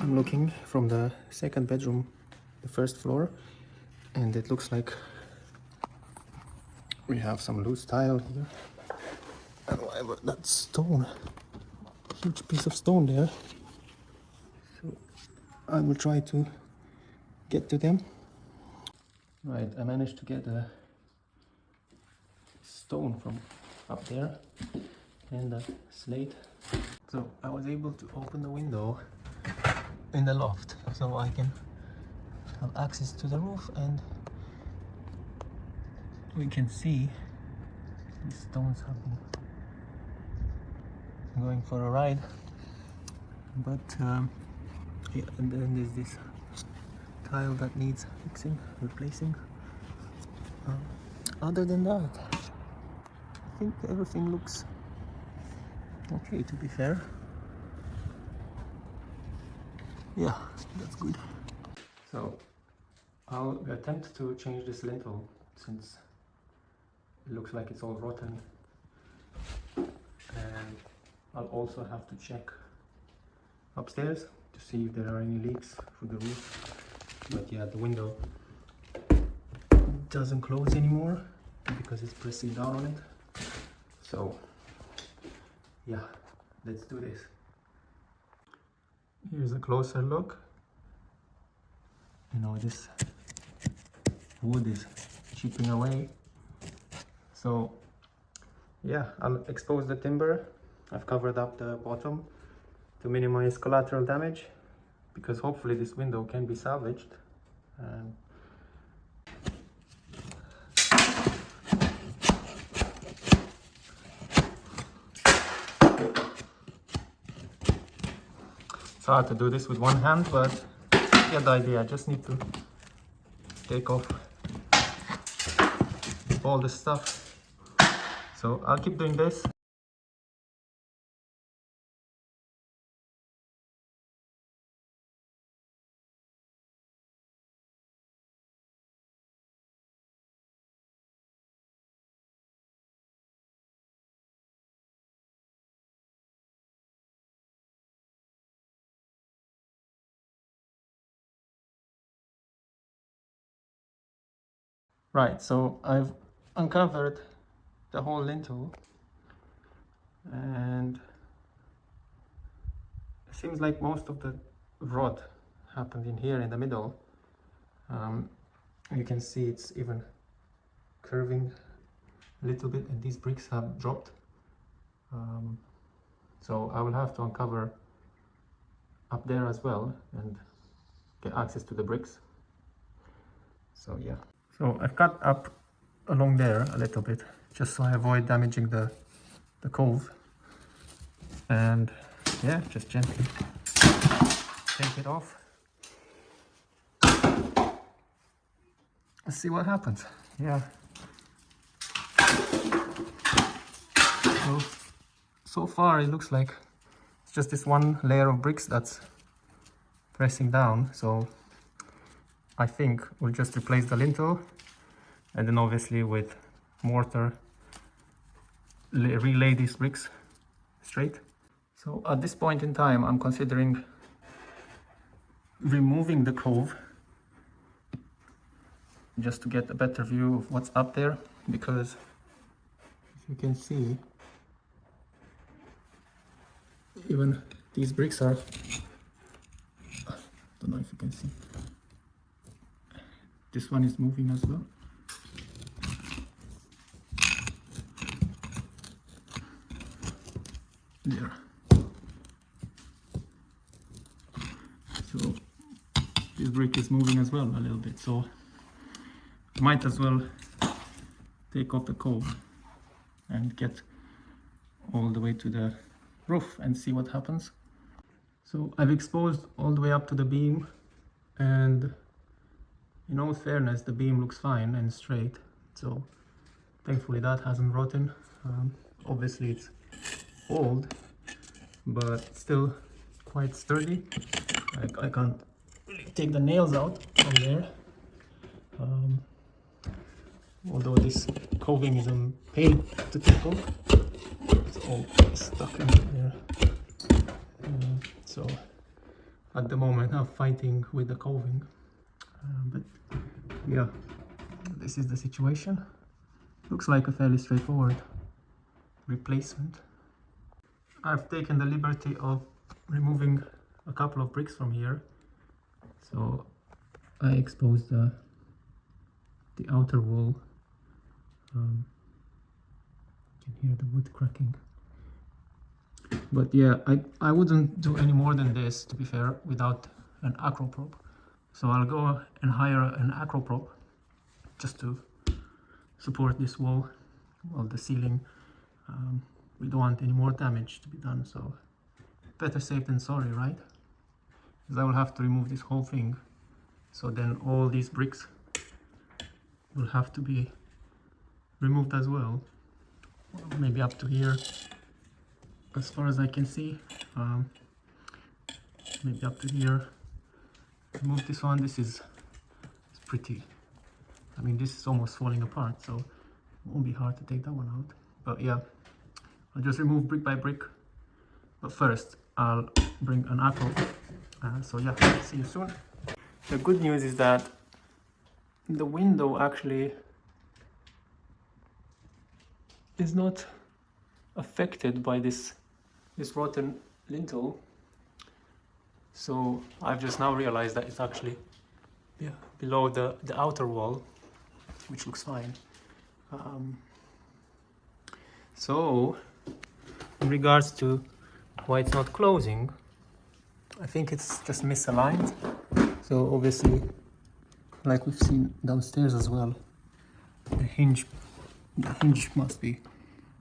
I'm looking from the second bedroom, the first floor, and it looks like we have some loose tile here. And whatever, that stone, huge piece of stone there. So I will try to get to them. Right, I managed to get a stone from up there and a slate. So I was able to open the window in the loft so I can have access to the roof, and we can see these stones have been going for a ride. But yeah, and then there's this tile that needs fixing, replacing. Other than that, I think everything looks okay, to be fair. Yeah, that's good. So I'll attempt to change this lintel since it looks like it's all rotten, and I'll also have to check upstairs to see if there are any leaks through the roof. But yeah, the window doesn't close anymore because it's pressing down on it. So yeah, let's do this. Here's a closer look. You know, this wood is chipping away. So yeah, I'll expose the timber. I've covered up the bottom to minimize collateral damage, because hopefully this window can be salvaged. It's hard to do this with one hand, but you get the idea. I just need to take off all this stuff. So I'll keep doing this. Right, so I've uncovered the whole lintel, and it seems like most of the rot happened in here in the middle. You can see it's even curving a little bit, and these bricks have dropped. So I will have to uncover up there as well and get access to the bricks. So yeah. So I've cut up along there a little bit, just so I avoid damaging the cove. And yeah, just gently take it off. Let's see what happens. Yeah. So far it looks like it's just this one layer of bricks that's pressing down. So I think we'll just replace the lintel, and then obviously with mortar relay these bricks straight. So at this point in time, I'm considering removing the cove just to get a better view of what's up there, because as you can see, even these bricks are, I don't know if you can see, this one is moving as well. There. So this brick is moving as well a little bit, so might as well take off the cove and get all the way to the roof and see what happens. So I've exposed all the way up to the beam, and in all fairness, the beam looks fine and straight, so thankfully that hasn't rotten. Obviously it's old, but still quite sturdy. I can't really take the nails out from there, although this coving is a pain to take off. It's all stuck in there. So at the moment I'm fighting with the coving. But yeah, this is the situation. Looks like a fairly straightforward replacement. I've taken the liberty of removing a couple of bricks from here. So I exposed the outer wall. You can hear the wood cracking. But yeah, I wouldn't do any more than this, to be fair, without an acro prop. So I'll go and hire an acro prop just to support this wall, well, the ceiling. We don't want any more damage to be done, so better safe than sorry, right? Because I will have to remove this whole thing, so then all these bricks will have to be removed as well. Maybe up to here, as far as I can see. Maybe up to here. Remove this one. This is pretty, I mean, this is almost falling apart, so it won't be hard to take that one out. But yeah, I'll just remove brick by brick. But first, I'll bring an acro. So yeah, see you soon. The good news is that the window actually is not affected by this rotten lintel. So I've just now realized that it's actually below the outer wall, which looks fine. So in regards to why it's not closing, I think it's just misaligned. So obviously, like we've seen downstairs as well, the hinge must be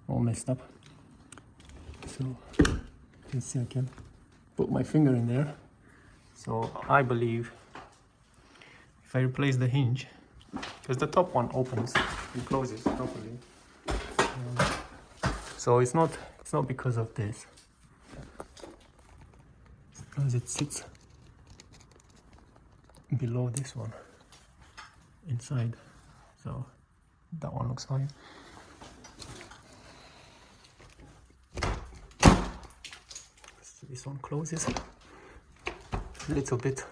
all messed up. So you can see I can put my finger in there. So I believe if I replace the hinge, because the top one opens and closes properly, so it's not because of this, it's because it sits below this one inside. So that one looks fine. So this one closes. A little bit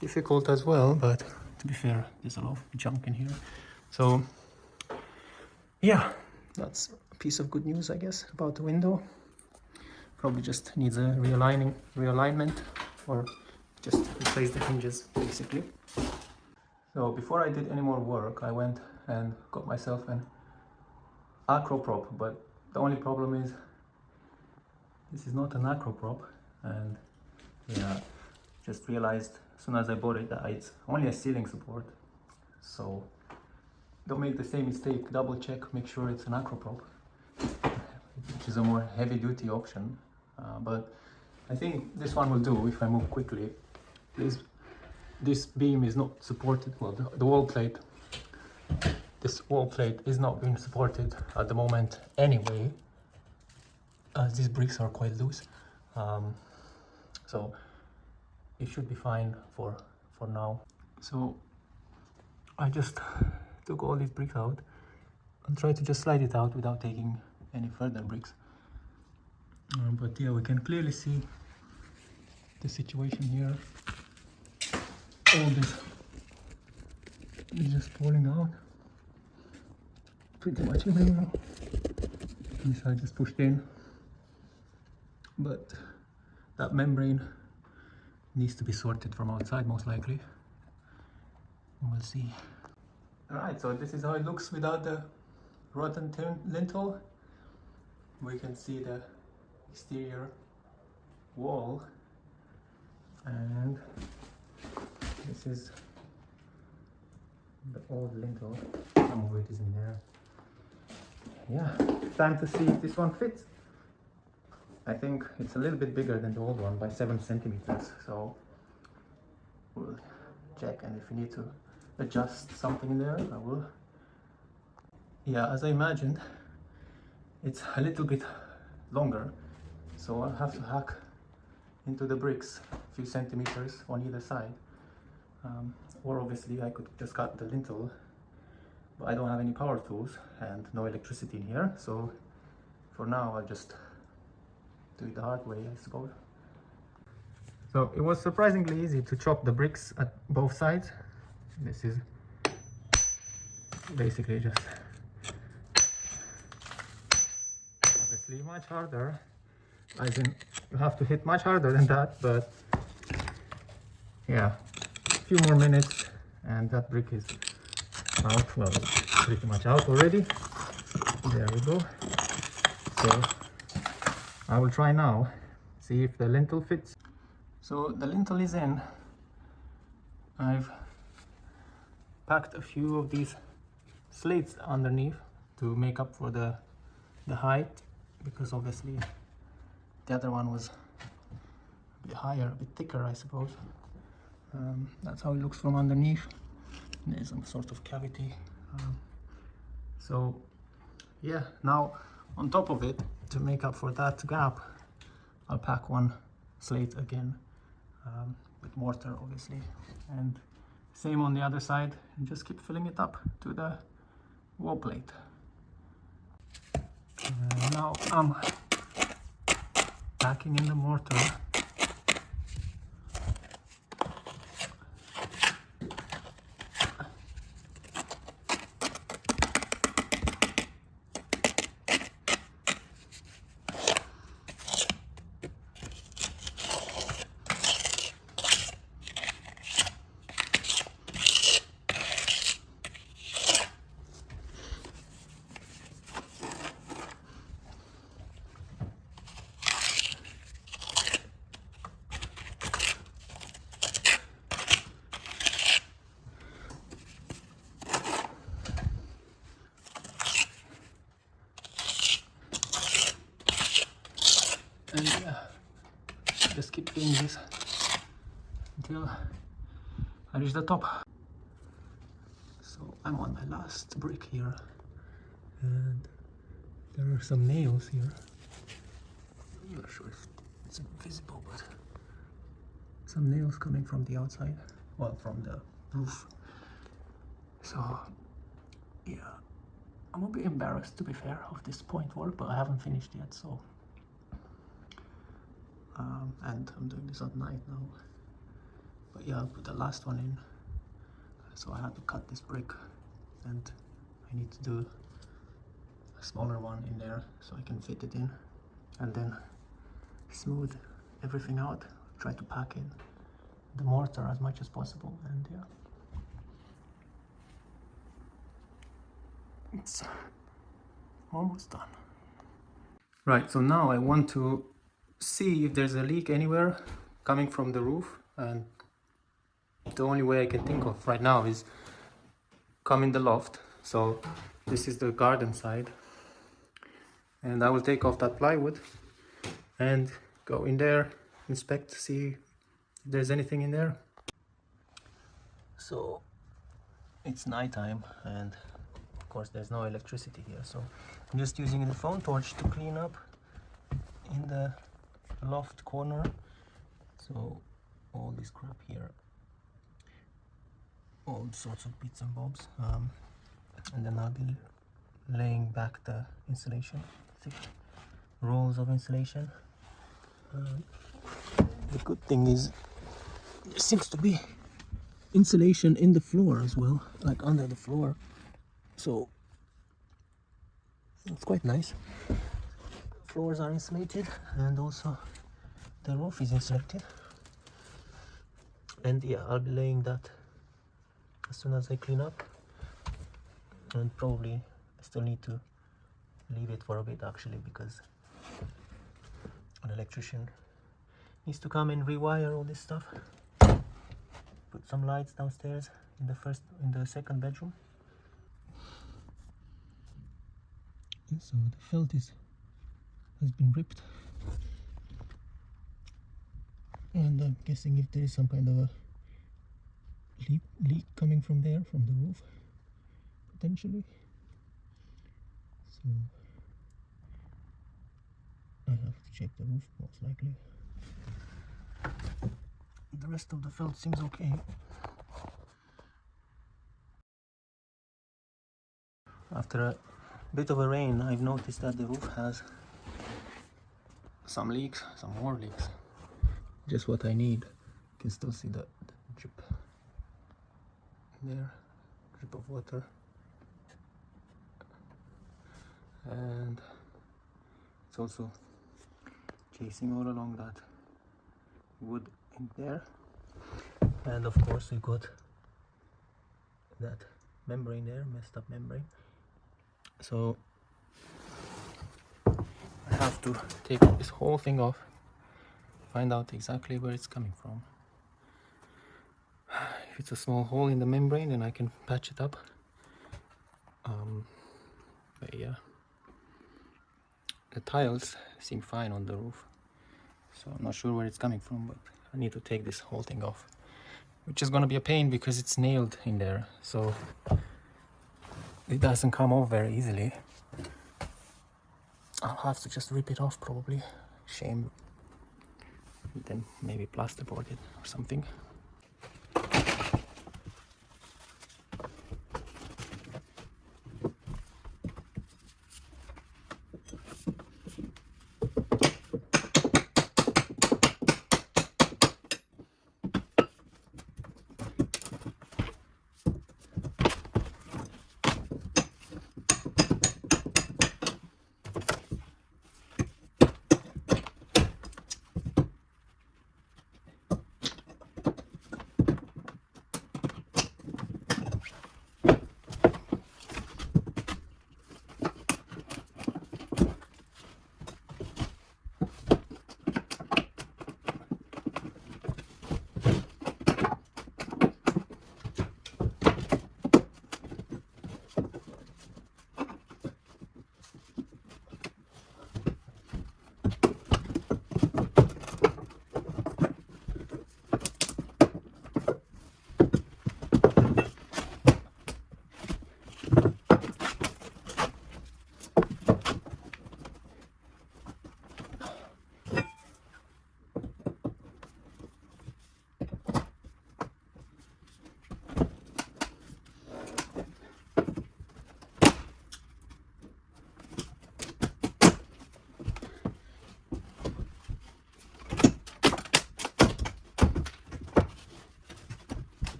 difficult as well, but to be fair, there's a lot of junk in here. So yeah, that's a piece of good news, I guess, about the window. Probably just needs a realignment, or just replace the hinges basically. So before I did any more work, I went and got myself an acro prop, but the only problem is this is not an acro prop, and yeah, just realized as soon as I bought it that it's only a ceiling support. So don't make the same mistake, double check, make sure it's an acro prop, which is a more heavy duty option. But I think this one will do if I move quickly. This beam is not supported, well, the wall plate, this wall plate is not being supported at the moment anyway, as these bricks are quite loose. So it should be fine for now. So I just took all these bricks out and tried to just slide it out without taking any further bricks. But yeah, we can clearly see the situation here. All this is just falling out pretty much everywhere. These are just pushed in, but that membrane needs to be sorted from outside, most likely. We'll see. Alright, so this is how it looks without the rotten lintel. We can see the exterior wall, and this is the old lintel. Some of it is in there. Yeah, time to see if this one fits. I think it's a little bit bigger than the old one by 7 centimeters, so we'll check, and if we need to adjust something in there, I will. Yeah, as I imagined, it's a little bit longer, so I'll have to hack into the bricks a few centimeters on either side. Or obviously I could just cut the lintel, but I don't have any power tools and no electricity in here, so for now I'll just do it the hard way, I suppose. So it was surprisingly easy to chop the bricks at both sides. This is basically just obviously much harder, as in you have to hit much harder than that, but yeah, a few more minutes and that brick is out. Well, it's pretty much out already. There we go. So I will try now, see if the lintel fits. So the lintel is in. I've packed a few of these slates underneath to make up for the height, because obviously the other one was a bit higher, a bit thicker, I suppose. That's how it looks from underneath. There's some sort of cavity. So yeah, now on top of it, to make up for that gap, I'll pack one slate again, with mortar obviously, and same on the other side, and just keep filling it up to the wall plate. Now I'm packing in the mortar. And yeah, just keep doing this until I reach the top. So I'm on my last brick here, and there are some nails here. I'm not sure if it's visible, but some nails coming from the outside, well, from the roof. So yeah, I'm a bit embarrassed, to be fair, of this point work, but I haven't finished yet, so and I'm doing this at night now. But yeah, I'll put the last one in. So I had to cut this brick, and I need to do a smaller one in there so I can fit it in, and then smooth everything out, try to pack in the mortar as much as possible, and yeah, it's almost done. Right, so now I want to see if there's a leak anywhere coming from the roof, and the only way I can think of right now is come in the loft. So this is the garden side, and I will take off that plywood and go in there, inspect to see if there's anything in there. So it's nighttime, and of course there's no electricity here, so I'm just using the phone torch to clean up in the loft corner. So all this crap here, all sorts of bits and bobs, and then I'll be laying back the insulation, thick rolls of insulation. The good thing is there seems to be insulation in the floor as well, like under the floor, so it's quite nice. Floors are insulated, and also the roof is insulated. And yeah, I'll be laying that as soon as I clean up, and probably I still need to leave it for a bit actually, because an electrician needs to come and rewire all this stuff. Put some lights downstairs in the second bedroom. So the felt has been ripped, and I'm guessing if there is some kind of a leak coming from there, from the roof, potentially. So I have to check the roof, most likely. The rest of the felt seems okay. After a bit of a rain, I've noticed that the roof has some leaks, some more leaks. just what I need. You can still see the drip there, drip of water, and it's also chasing all along that wood in there. And of course we got that membrane there, messed up membrane. So I have to take this whole thing off, find out exactly where it's coming from. If it's a small hole in the membrane, then I can patch it up. But yeah, the tiles seem fine on the roof, so I'm not sure where it's coming from, but I need to take this whole thing off, which is gonna be a pain because it's nailed in there, so it doesn't come off very easily. I'll have to just rip it off probably. Shame. Then maybe plasterboard it or something.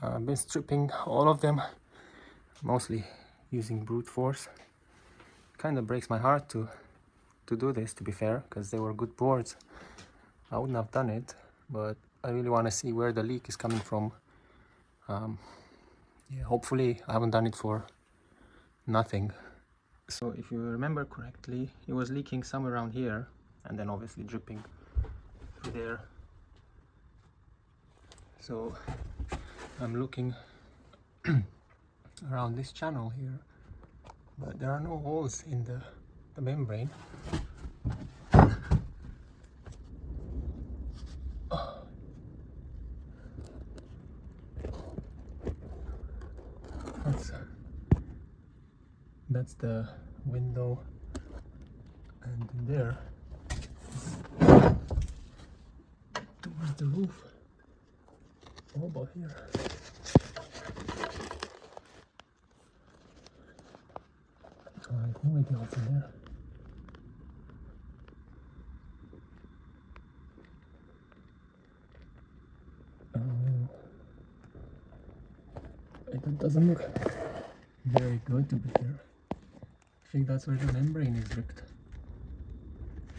I've been stripping all of them, mostly using brute force. Kind of breaks my heart to do this, to be fair, because they were good boards. I wouldn't have done it, but I really want to see where the leak is coming from. Yeah, hopefully I haven't done it for nothing. So if you remember correctly, it was leaking somewhere around here, and then obviously dripping through there. So I'm looking around this channel here, but there are no holes in the membrane. That's the window, and in there towards the roof. What about here? I have no idea what's in there. It doesn't look very good, to be fair. I think that's where the membrane is ripped.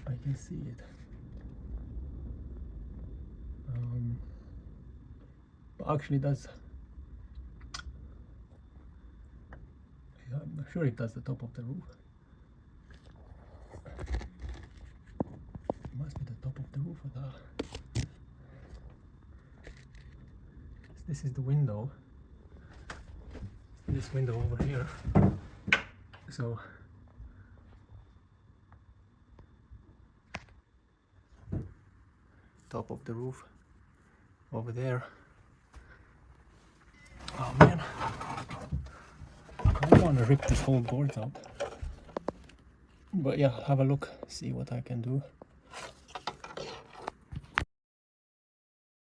I can see it. But actually that's... yeah, I'm not sure if that's the top of the roof. It must be the top of the roof of that. This is the window. This window over here. So top of the roof over there. Oh man, I don't want to rip this whole board out, but yeah, have a look, see what I can do.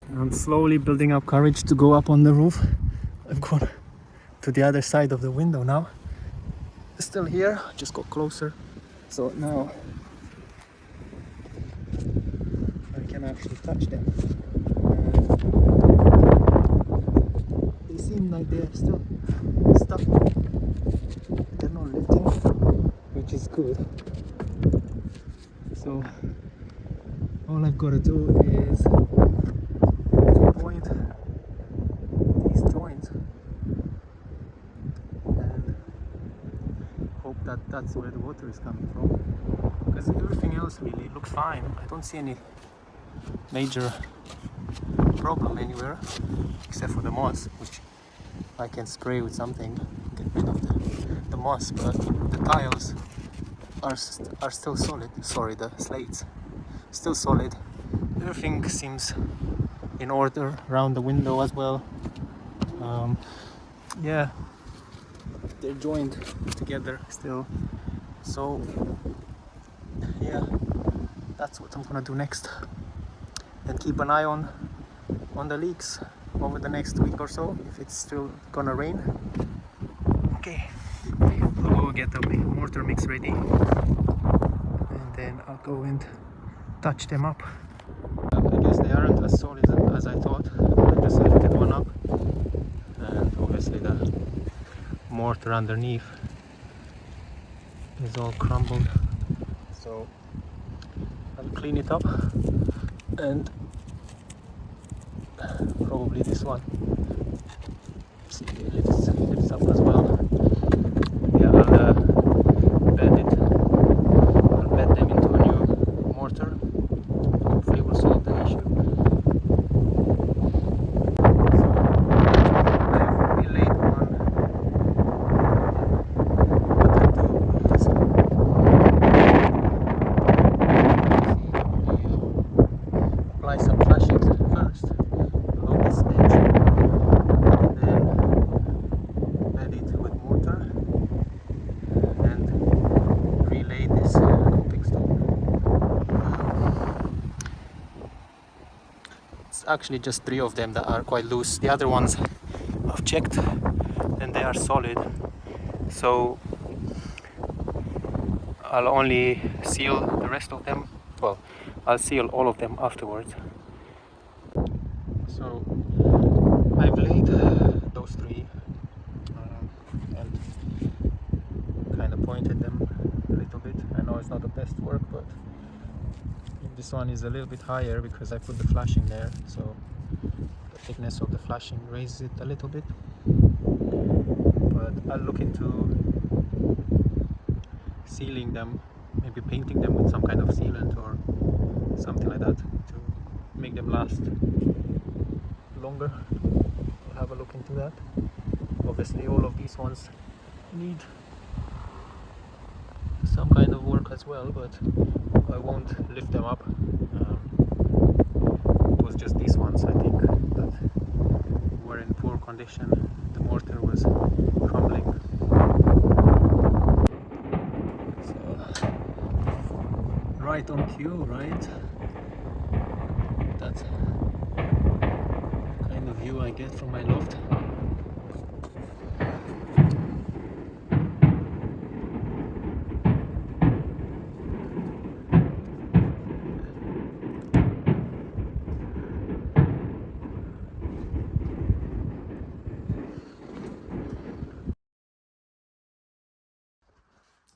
I'm slowly building up courage to go up on the roof. I've gone to the other side of the window now. Still here, just got closer. So now I can actually touch them. They seem like they're still stuck. They're not lifting, which is good. So all I've got to do is point these joints and hope that that's where the water is coming from, because everything else really looks fine. I don't see any major problem anywhere except for the moss, which I can spray with something, get rid of the moss, but the tiles are still solid. Sorry, the slates still solid. Everything seems in order around the window as well. Yeah, they're joined together still. So yeah, that's what I'm gonna do next, and keep an eye on the leaks over the next week or so, if it's still gonna rain. Okay, I'll go get the mortar mix ready, and then I'll go and touch them up. I guess they aren't as solid as I thought. I just lifted one up, and obviously the mortar underneath is all crumbled. So I'll clean it up, and probably this one. See, it lifts up as well. Yeah, I'll bed them into a new mortar. Hopefully will solve the issue. So I've relayed one. What I do is apply some flashing first along this edge, and then bed it with mortar and relay this coping stone. It's actually just 3 of them that are quite loose. The other ones I've checked and they are solid. So I'll only seal the rest of them. Well, I'll seal all of them afterwards. So I've laid those 3 and kind of pointed them a little bit. I know it's not the best work, but this one is a little bit higher because I put the flashing there, so the thickness of the flashing raises it a little bit. But I'll look into sealing them, maybe painting them with some kind of sealant or something like that to make them last longer. I'll have a look into that. Obviously all of these ones need some kind of work as well, but I won't lift them up. It was just these ones, I think, that were in poor condition. The mortar was crumbling. So, right on cue, right? That's the kind of view I get from my loft.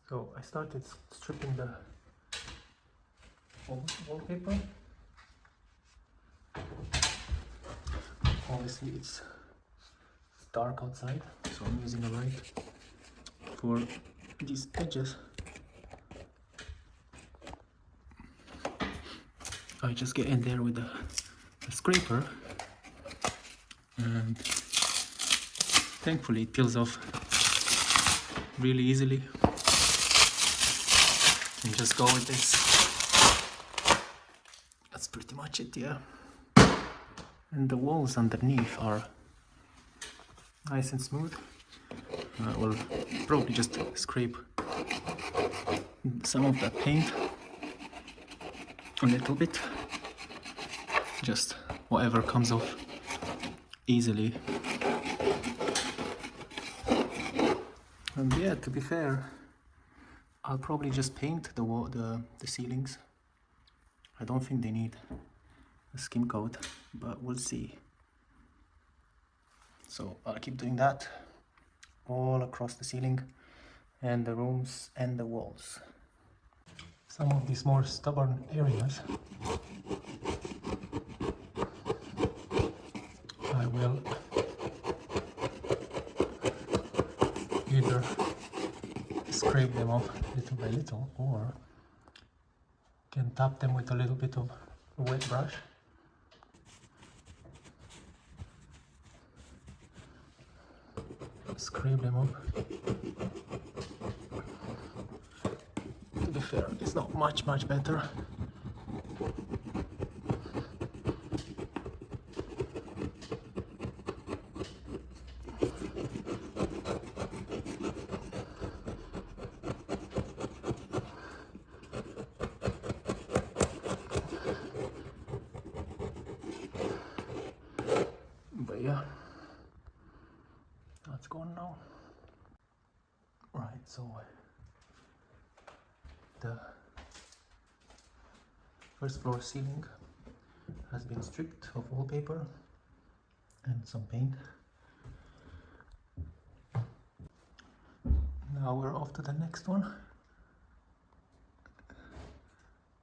So I started stripping the wallpaper. Obviously it's dark outside, so I'm using a light for these edges. I just get in there with a scraper, and thankfully it peels off really easily. And just go with this. Let's pretty much it, yeah. And the walls underneath are nice and smooth. I will probably just scrape some of that paint a little bit, just whatever comes off easily. And yeah, to be fair, I'll probably just paint the ceilings. I don't think they need a skim coat, but we'll see. So I'll keep doing that all across the ceiling and the rooms and the walls. Some of these more stubborn areas I will either scrape them off little by little, or can tap them with a little bit of a wet brush. Scrape them up. To be fair, it's not much better. But yeah, that's gone now. Right, so the first floor ceiling has been stripped of wallpaper and some paint. Now we're off to the next one.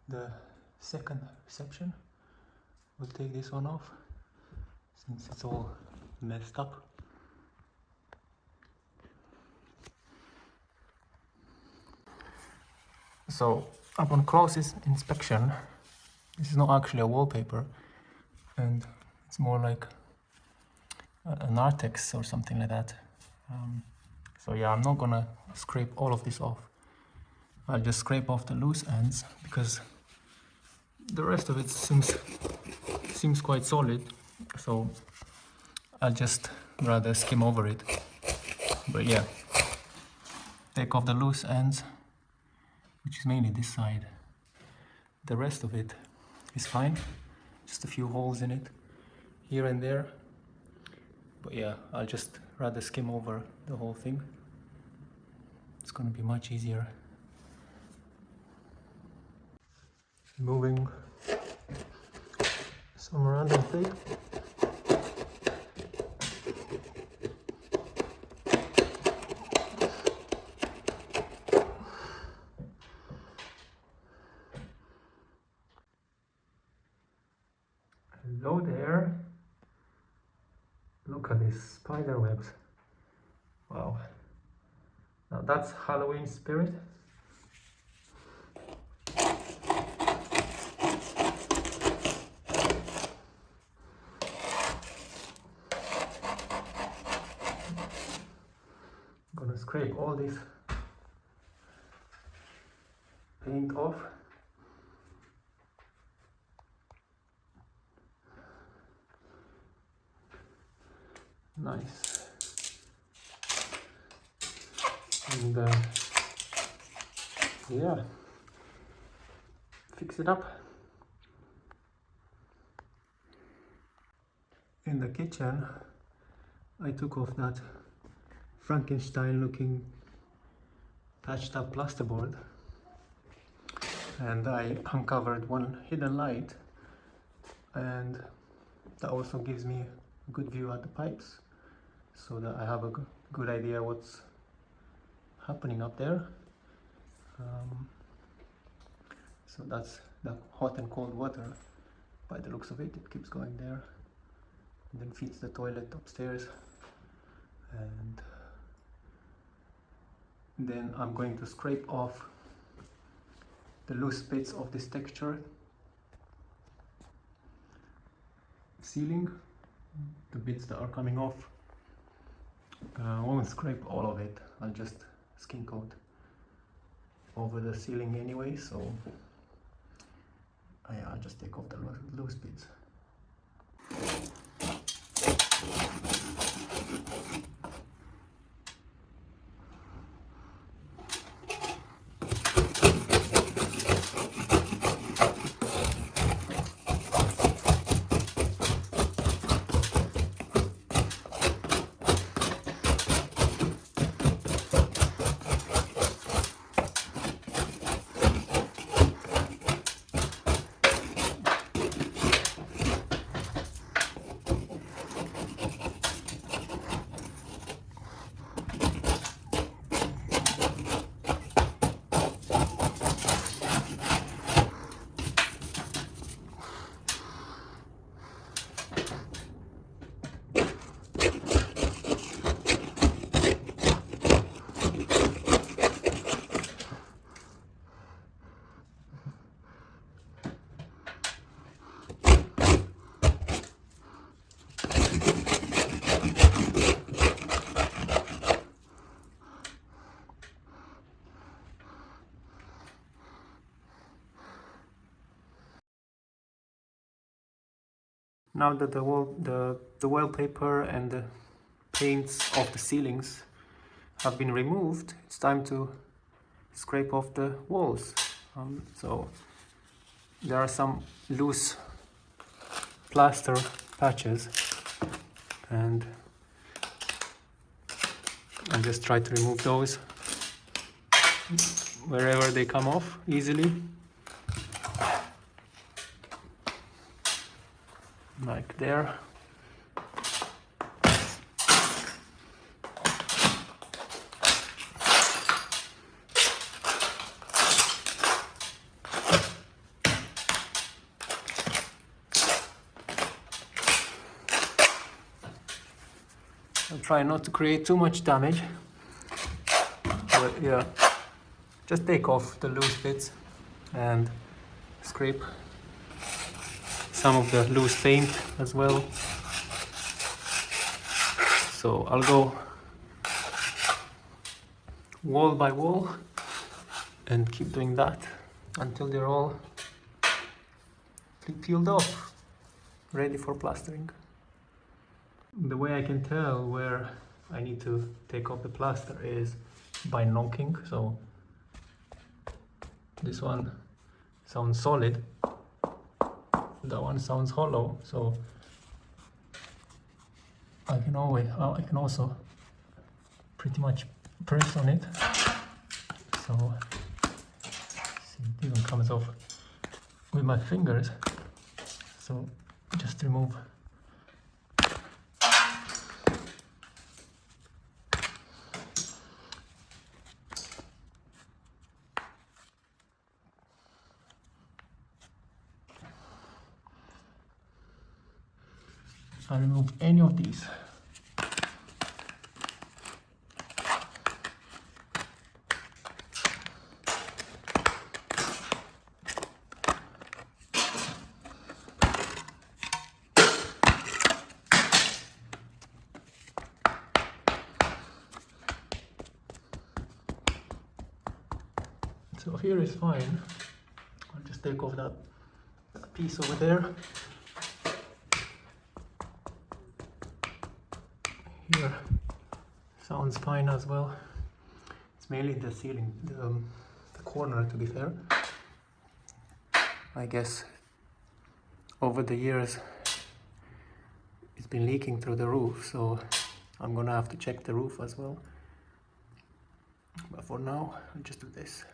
The second reception. We'll take this one off since it's all messed up. So upon closest inspection, this is not actually a wallpaper, and it's more like an Artex or something like that. So yeah, I'm not gonna scrape all of this off. I'll just scrape off the loose ends because the rest of it seems quite solid. So I'll just rather skim over it. But yeah, take off the loose ends, which is mainly this side. The rest of it is fine, just a few holes in it here and there. But yeah, I'll just rather skim over the whole thing. It's gonna be much easier. Moving some random tape. Hello there. Look at these spider webs. Wow. Now that's Halloween spirit. I'm gonna scrape all this paint off. Nice. And yeah, fix it up. In the kitchen, I took off that Frankenstein looking patched up plasterboard, and I uncovered one hidden light, and that also gives me a good view at the pipes, so that I have a good idea what's happening up there. So that's the hot and cold water. By the looks of it, it keeps going there and then feeds the toilet upstairs. And then I'm going to scrape off the loose bits of this texture ceiling, the bits that are coming off. I won't scrape all of it, I'll just skin coat over the ceiling anyway, so yeah, I'll just take off the loose bits. Now that the wallpaper and the paints of the ceilings have been removed, it's time to scrape off the walls. So there are some loose plaster patches, and I'll just try to remove those wherever they come off easily. Like there. I'll try not to create too much damage, but yeah, just take off the loose bits and scrape some of the loose paint as well. So I'll go wall by wall and keep doing that until they're all peeled off, ready for plastering. The way I can tell where I need to take off the plaster is by knocking. So this one sounds solid, that one sounds hollow, so I can also pretty much press on it, so see, it even comes off with my fingers. So just remove any of these. So here is fine. I'll just take off that piece over there. Here sounds fine as well. It's mainly the ceiling, the corner, to be fair. I guess over the years it's been leaking through the roof, so I'm gonna have to check the roof as well. But for now, I'll just do this.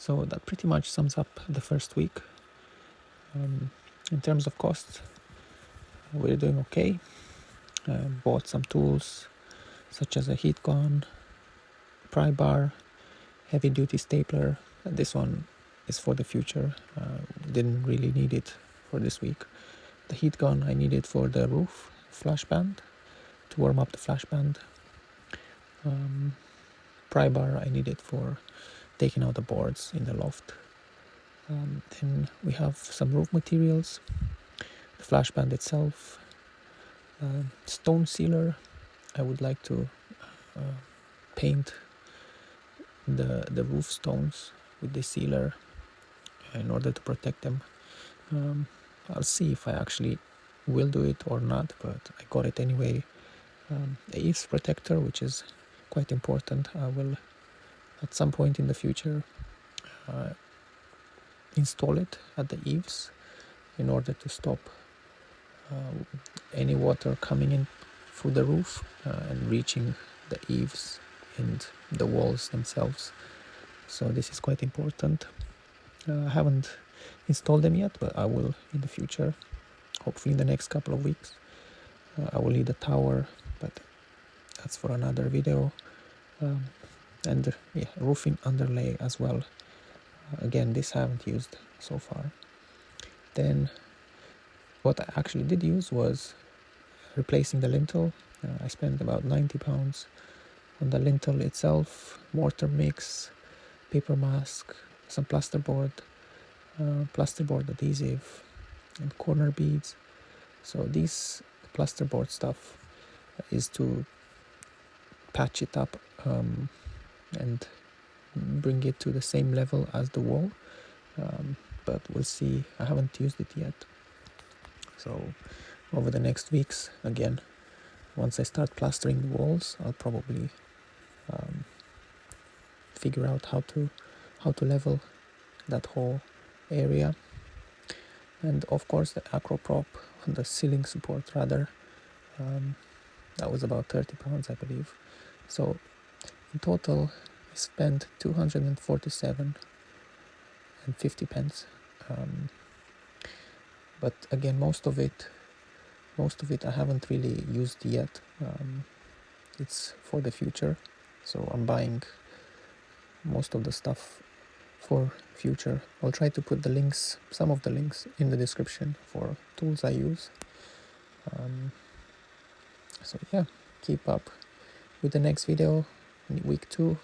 So that pretty much sums up the first week. In terms of costs, we're doing okay. Bought some tools such as a heat gun, pry bar, heavy duty stapler. This one is for the future. Didn't really need it for this week. The heat gun I needed for the roof flash band, to warm up the flash band. Pry bar I needed for taking out the boards in the loft. Then we have some roof materials, the flash band itself, stone sealer. I would like to paint the roof stones with the sealer in order to protect them. I'll see if I actually will do it or not, but I got it anyway. The eaves protector, which is quite important. I will at some point in the future install it at the eaves in order to stop any water coming in through the roof and reaching the eaves and the walls themselves. So this is quite important. I haven't installed them yet, but I will in the future, hopefully in the next couple of weeks. I will need a tower, but that's for another video. And roofing underlay as well. Again, this I haven't used so far. Then what I actually did use was replacing the lintel. I spent about £90 on the lintel itself, mortar mix, paper mask, some plasterboard adhesive, and corner beads. So this plasterboard stuff is to patch it up and bring it to the same level as the wall, but we'll see. I haven't used it yet. So over the next weeks, again, once I start plastering the walls, I'll probably figure out how to level that whole area. And of course the acro prop, the ceiling support rather, that was about £30 I believe. So in total I spent 247.50 pence. But again, most of it I haven't really used yet. It's for the future, so I'm buying most of the stuff for future. I'll try to put the links, some of the links, in the description for tools I use. So yeah, keep up with the next video in week 2.